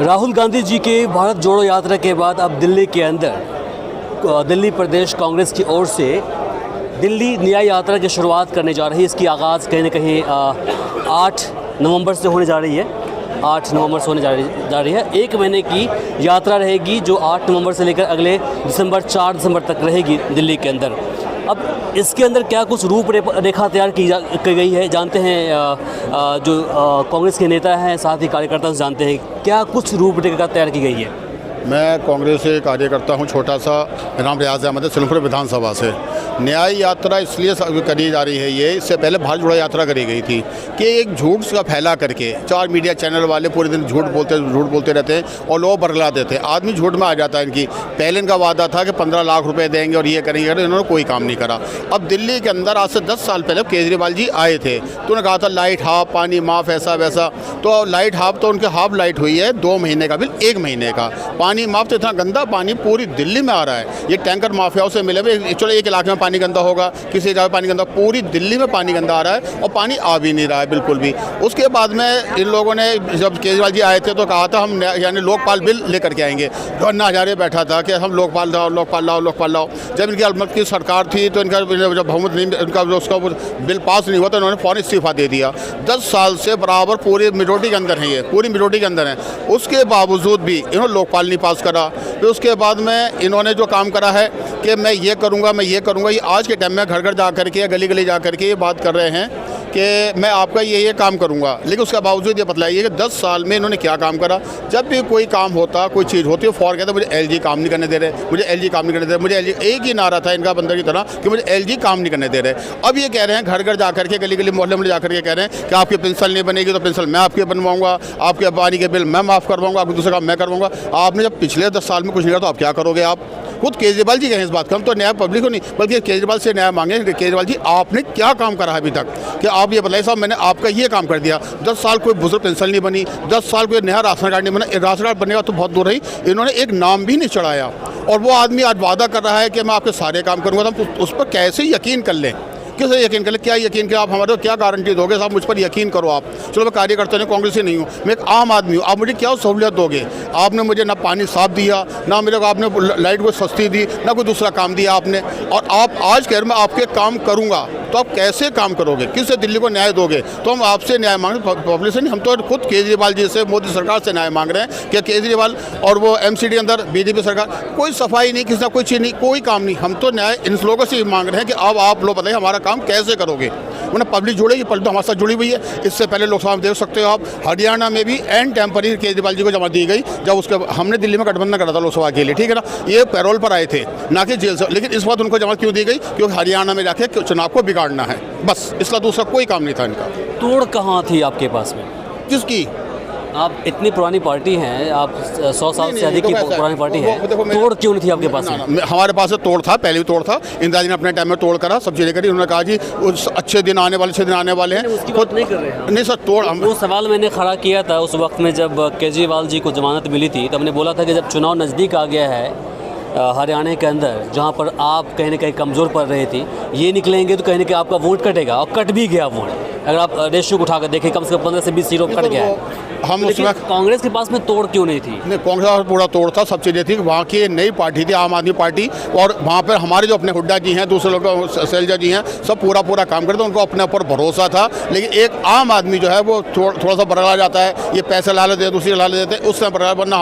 राहुल गांधी जी के भारत जोड़ो यात्रा के बाद अब दिल्ली के अंदर दिल्ली प्रदेश कांग्रेस की ओर से दिल्ली न्याय यात्रा की शुरुआत करने जा रही है। इसकी आगाज़ कहीं ना कहीं 8 नवंबर से होने जा रही है। 8 नवंबर से होने जा रही है। 1 महीने की यात्रा रहेगी जो 8 नवंबर से लेकर अगले 4 दिसंबर तक रहेगी दिल्ली के अंदर। अब इसके अंदर क्या कुछ रूपरेखा तैयार की गई है, जानते हैं जो कांग्रेस के नेता हैं साथ ही कार्यकर्ता से जानते हैं क्या कुछ रूपरेखा तैयार की गई है। मैं कांग्रेस से कार्यकर्ता हूं, छोटा सा नाम रियाज अहमद है, सिलमपुर विधानसभा से। न्याय यात्रा इसलिए करी जा रही है, ये इससे पहले भारत जोड़ो यात्रा करी गई थी कि एक झूठ का फैला करके 4 मीडिया चैनल वाले पूरे दिन झूठ बोलते रहते हैं और लोग बरगला देते हैं। आदमी झूठ में आ जाता है इनकी। पहले इनका वादा था कि 15 लाख रुपए देंगे और ये करेंगे, इन्होंने कोई काम नहीं करा। अब दिल्ली के अंदर आज से 10 साल पहले केजरीवाल जी आए थे तो उन्होंने कहा था लाइट हाफ, पानी माफ, ऐसा वैसा। तो लाइट हाफ तो उनके हाफ लाइट हुई है 2 महीने का बिल 1 महीने का। पानी माफ तो इतना गंदा पानी पूरी दिल्ली में आ रहा है। ये टैंकर माफियाओं से मिले हुए, चलो एक इलाके में पानी गंदा होगा, किसी जगह पानी गंदा, पूरी दिल्ली में पानी गंदा आ रहा है और पानी आ भी नहीं रहा है बिल्कुल भी। उसके बाद में इन लोगों ने जब केजरीवाल जी आए थे तो कहा था हम यानी लोकपाल बिल लेकर के आएंगे। तो अन्ना हजारे बैठा था कि हम लोकपाल लाओ। जब इनकी अलमत की सरकार थी तो इनका जब बहुमत नहीं, इनका उसका बिल पास नहीं हुआ तो इन्होंने फौरन इस्तीफा दे दिया। 10 साल से बराबर पूरी मेजोरिटी के अंदर है, ये पूरी मेजोरिटी के अंदर है। उसके बावजूद भी इन्होंने लोकपाल नहीं पास करा। फिर उसके बाद में इन्होंने जो काम करा है कि मैं ये करूँगा, ये आज के टाइम में घर घर जा करके, गली गली जा करके ये बात कर रहे हैं कि मैं आपका ये काम करूँगा। लेकिन उसके बावजूद ये बतलाइए कि 10 साल में इन्होंने क्या काम करा। जब भी कोई काम होता, कोई चीज़ होती है, फौरन कहते मुझे LG काम नहीं करने दे रहे, मुझे LG काम नहीं करने दे रहे, मुझे LG। एक ही नारा था इनका बंदर की तरह कि मुझे LG काम नहीं करने दे रहे। अब ये कह रहे हैं घर घर जा करके, गली गली मोहल्ले में जा करके कह रहे हैं कि आपकी पेंशन नहीं बनेगी तो पेंशन मैं आपके बनवाऊंगा, आपके पानी के बिल मैं माफ़ करवाऊंगा, आपके दूसरा काम मैं करवाऊंगा। आपने जब पिछले 10 साल में कुछ नहीं करा तो आप क्या करोगे? आप खुद केजरीवाल जी कहें इस बात का, हम तो न्याय पब्लिक को नहीं बल्कि केजरीवाल से न्याय मांगे। केजरीवाल जी आपने क्या काम करा है अभी तक कि आप ये बताइए साहब मैंने आपका ये काम कर दिया। 10 साल कोई बुजुर्ग पेंशन नहीं बनी, 10 साल कोई नया राशन कार्ड नहीं बना। राशन कार्ड बनेगा तो बहुत दूर रही, इन्होंने एक नाम भी नहीं चढ़ाया। और वो आदमी आज वादा कर रहा है कि मैं आपके सारे काम करूँगा। तो हम उस पर कैसे यकीन कर लें? किसे यकीन कर ले? क्या यकीन कर? आप हमारे क्या गारंटी दोगे साहब? मुझ पर यकीन करो आप। चलो मैं कार्यकर्ता नहीं, कांग्रेस ही नहीं हूँ, मैं एक आम आदमी हूँ। आप मुझे क्या सहूलियत दोगे? आपने मुझे ना पानी साफ दिया, ना मेरे को आपने लाइट को सस्ती दी, ना कोई दूसरा काम दिया आपने। और आप आज कह रहे मैं आपके काम करूँगा, तो आप कैसे काम करोगे? किससे दिल्ली को न्याय दोगे? तो हम आपसे न्याय मांग रहे, पब्लिक से नहीं। हम तो खुद केजरीवाल जी से, मोदी सरकार से न्याय मांग रहे हैं कि केजरीवाल और वो MCD अंदर BJP सरकार, कोई सफाई नहीं, किसी कोई चीज़ नहीं, कोई काम नहीं। हम तो न्याय इन लोगों से ही मांग रहे हैं कि अब आप लोग बताइए हमारा काम कैसे करोगे? उन्हें पब्लिक जुड़ेगी, पब्लिक तो हमारे साथ जुड़ी हुई है। इससे पहले लोकसभा में देख सकते हो आप, हरियाणा में भी एंड टेम्पररी केजरीवाल जी को जमा दी गई जब उसके हमने दिल्ली में गठबंधन करा था लोकसभा के लिए, ठीक है ना। ये पैरोल पर आए थे ना कि जेल से। लेकिन इस बात उनको जमा क्यों दी गई? क्योंकि हरियाणा में जाके चुनाव को बिगाड़ना है, बस। इसका दूसरा कोई काम नहीं था इनका। तोड़ कहाँ थी आपके पास में? किसकी? आप इतनी पुरानी पार्टी हैं, आप 100 साल से अधिक की पुरानी पार्टी है, तोड़ क्यों नहीं थी आपके पास में? हमारे पास तोड़ था, पहले भी तोड़ था। इंदिरा जी ने अपने टाइम में तोड़ करा, सब चीज़ें करी। उन्होंने कहा जी अच्छे दिन आने वाले हैं। उसकी बात नहीं कर रहे हैं। नहीं सर, तोड़ वो सवाल मैंने खड़ा किया था उस वक्त में जब केजरीवाल जी को जमानत मिली थी, तब हमने बोला था कि जब चुनाव नज़दीक आ गया है हरियाणा के अंदर, जहाँ पर आप कहीं ना कहीं कमज़ोर पड़ रही थी, ये निकलेंगे तो कहीं ना कहीं आपका वोट कटेगा, और कट भी गया वोट। अगर आप रेशियो उठा कर देखें, कम से कम 15 से 20 सीटों कट गया है। हम उसमें कांग्रेस के पास में तोड़ क्यों नहीं थी? नहीं, कांग्रेस का पूरा तोड़ था, सब चीज़ें थी। वहाँ की नई पार्टी थी, आम आदमी पार्टी, और वहाँ पर हमारे जो अपने हुड्डा जी हैं, दूसरे लोग शैलजा जी हैं, सब पूरा काम करते, उनको अपने ऊपर भरोसा था। लेकिन एक आम आदमी जो है वो थोड़ा सा बरगला जाता है, ये पैसे ला लेते, दूसरी ला लेते, उस समय बरगला। वरना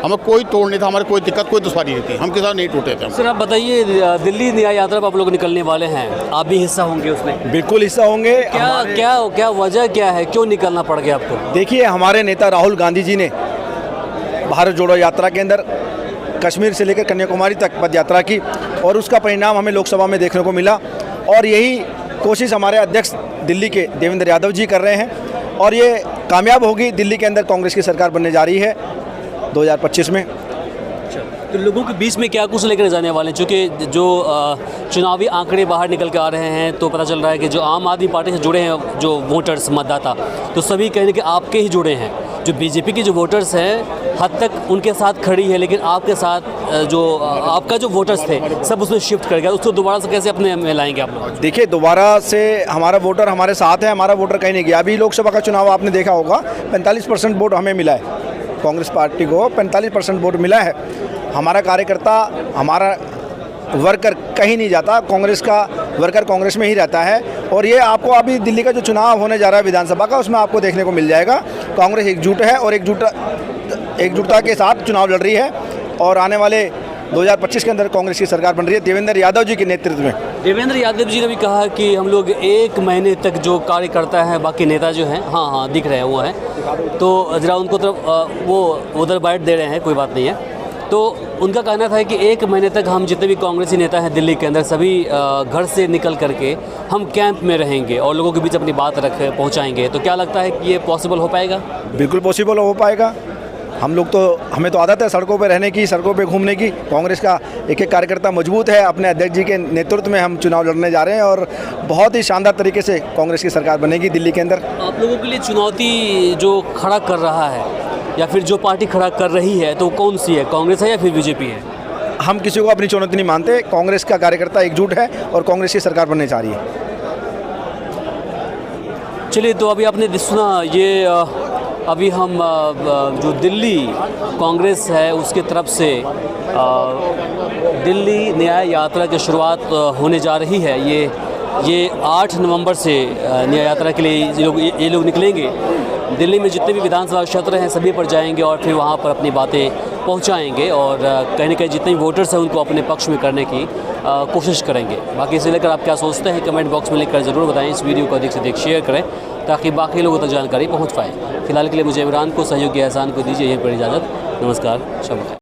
हमें कोई तोड़ नहीं था, हमारी कोई दिक्कत, कोई दुश्वारी नहीं थी, हम किसान नहीं टूटे थे। सर आप बताइए, दिल्ली न्याय यात्रा पर आप लोग निकलने वाले हैं, आप भी हिस्सा होंगे उसमें? बिल्कुल हिस्सा होंगे। क्या वजह क्या है, क्यों निकलना पड़ गया आपको? देखिए, हमारे नेता राहुल गांधी जी ने भारत जोड़ो यात्रा के अंदर कश्मीर से लेकर कन्याकुमारी तक पद यात्रा की, और उसका परिणाम हमें लोकसभा में देखने को मिला। और यही कोशिश हमारे अध्यक्ष दिल्ली के देवेंद्र यादव जी कर रहे हैं, और ये कामयाब होगी। दिल्ली के अंदर कांग्रेस की सरकार बनने जा रही है 2025 में। तो लोगों के बीच में क्या कुछ लेकर जाने वाले हैं? चूँकि जो चुनावी आंकड़े बाहर निकल के आ रहे हैं तो पता चल रहा है कि जो आम आदमी पार्टी से जुड़े हैं जो वोटर्स, मतदाता, तो सभी कहने कि आपके ही जुड़े हैं। जो बीजेपी के जो वोटर्स हैं हद तक उनके साथ खड़ी है, लेकिन आपके साथ जो आपका जो वोटर्स थे सब उसमें शिफ्ट कर गया। उसको दोबारा से कैसे अपने में लाएंगे आप लोग? देखिए, दोबारा से हमारा वोटर हमारे साथ है, हमारा वोटर कहीं नहीं गया। अभी लोकसभा का चुनाव आपने देखा होगा, 45% वोट हमें मिला है। कांग्रेस पार्टी को 45% वोट मिला है। हमारा कार्यकर्ता, हमारा वर्कर कहीं नहीं जाता, कांग्रेस का वर्कर कांग्रेस में ही रहता है। और ये आपको अभी दिल्ली का जो चुनाव होने जा रहा है विधानसभा का, उसमें आपको देखने को मिल जाएगा। कांग्रेस एकजुट है और एकजुटता के साथ चुनाव लड़ रही है और आने वाले 2025 के अंदर कांग्रेस की सरकार बन रही है देवेंद्र यादव जी के नेतृत्व में। देवेंद्र यादव जी ने भी कहा कि हम लोग 1 महीने तक जो कार्यकर्ता हैं, बाकी नेता जो हैं, हाँ दिख रहे हैं वो हैं, तो ज़रा उनको तरफ वो उधर बाइट दे रहे हैं, कोई बात नहीं है। तो उनका कहना था कि 1 महीने तक हम जितने भी कांग्रेसी नेता हैं दिल्ली के अंदर, सभी घर से निकल करके हम कैंप में रहेंगे और लोगों के बीच अपनी बात पहुंचाएंगे। तो क्या लगता है कि ये पॉसिबल हो पाएगा? बिल्कुल पॉसिबल हो पाएगा। हमें तो आदत है सड़कों पे रहने की, सड़कों पे घूमने की। कांग्रेस का एक एक कार्यकर्ता मजबूत है। अपने अध्यक्ष जी के नेतृत्व में हम चुनाव लड़ने जा रहे हैं और बहुत ही शानदार तरीके से कांग्रेस की सरकार बनेगी दिल्ली के अंदर। आप लोगों के लिए चुनौती जो खड़ा कर रहा है या फिर जो पार्टी खड़ा कर रही है, तो कौन सी है? कांग्रेस है या फिर बीजेपी है? हम किसी को अपनी चुनौती नहीं मानते। कांग्रेस का कार्यकर्ता एकजुट है और कांग्रेस की सरकार बनने जा रही है। चलिए, तो अभी आपने सुना ये अभी हम जो दिल्ली कांग्रेस है उसके तरफ से दिल्ली न्याय यात्रा की शुरुआत होने जा रही है। ये 8 नवंबर से न्याय यात्रा के लिए ये लोग निकलेंगे। दिल्ली में जितने भी विधानसभा क्षेत्र हैं सभी पर जाएंगे और फिर वहाँ पर अपनी बातें पहुँचाएंगे और कहीं ना कहीं जितने भी वोटर्स हैं उनको अपने पक्ष में करने की कोशिश करेंगे। बाकी इसे लेकर आप क्या सोचते हैं कमेंट बॉक्स में लिखकर ज़रूर बताएं। इस वीडियो को अधिक से अधिक शेयर करें ताकि बाकी लोगों तक जानकारी पहुँच पाए। फिलहाल के लिए मुझे इमरान को, सहयोगी एहसान को दीजिए यहीं पर इजाज़त। नमस्कार, शब।